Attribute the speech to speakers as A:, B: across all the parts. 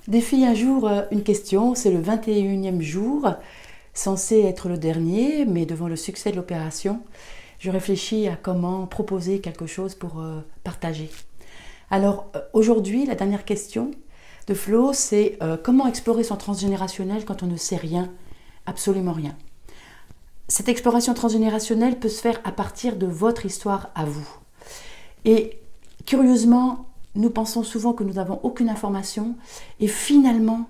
A: Défi un jour une question, c'est le 21e jour, censé être le dernier, mais devant le succès de l'opération, je réfléchis à comment proposer quelque chose pour partager. Alors aujourd'hui, la dernière question de Flo, c'est comment explorer son transgénérationnel quand on ne sait rien, absolument rien. Cette exploration transgénérationnelle peut se faire à partir de votre histoire à vous. Et curieusement, nous pensons souvent que nous n'avons aucune information et finalement,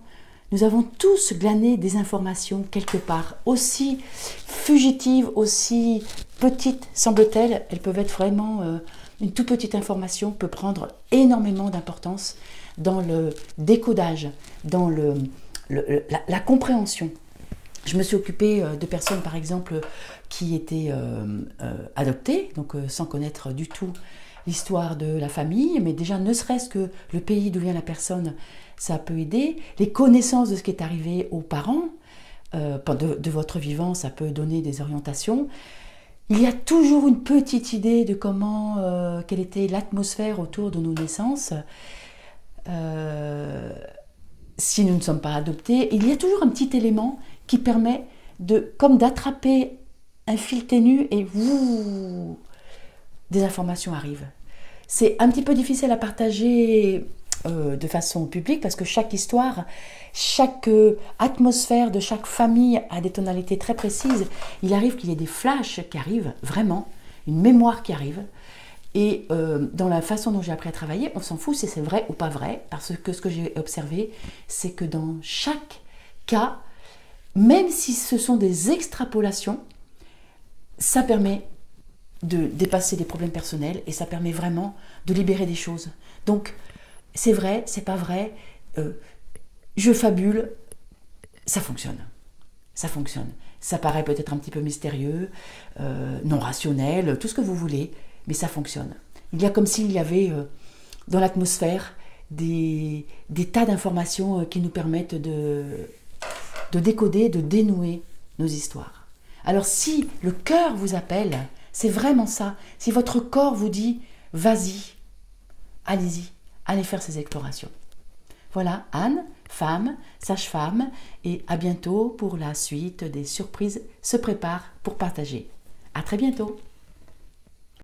A: nous avons tous glané des informations quelque part, aussi fugitives, aussi petites semble-t-elle, elles peuvent être vraiment, une toute petite information peut prendre énormément d'importance dans le décodage, dans la compréhension. Je me suis occupée de personnes, par exemple, qui étaient adoptées, donc sans connaître du tout l'histoire de la famille, mais déjà ne serait-ce que le pays d'où vient la personne, ça peut aider. Les connaissances de ce qui est arrivé aux parents, de votre vivant, ça peut donner des orientations. Il y a toujours une petite idée de comment, quelle était l'atmosphère autour de nos naissances. Si nous ne sommes pas adoptés, il y a toujours un petit élément qui permet comme d'attraper un fil ténu et des informations arrivent. C'est un petit peu difficile à partager de façon publique parce que chaque histoire, chaque atmosphère de chaque famille a des tonalités très précises. Il arrive qu'il y ait des flashs qui arrivent, vraiment, une mémoire qui arrive. Et dans la façon dont j'ai appris à travailler, on s'en fout si c'est vrai ou pas vrai, parce que ce que j'ai observé, c'est que dans chaque cas, même si ce sont des extrapolations, ça permet de dépasser des problèmes personnels et ça permet vraiment de libérer des choses. Donc, c'est vrai, c'est pas vrai, je fabule, ça fonctionne. Ça fonctionne. Ça paraît peut-être un petit peu mystérieux, non rationnel, tout ce que vous voulez, mais ça fonctionne. Il y a comme s'il y avait dans l'atmosphère des tas d'informations qui nous permettent de décoder, de dénouer nos histoires. Alors si le cœur vous appelle, c'est vraiment ça. Si votre corps vous dit « vas-y, allez-y, allez faire ces explorations ». Voilà, Anne, femme, sage-femme, et à bientôt pour la suite des surprises se préparent pour partager. À très bientôt.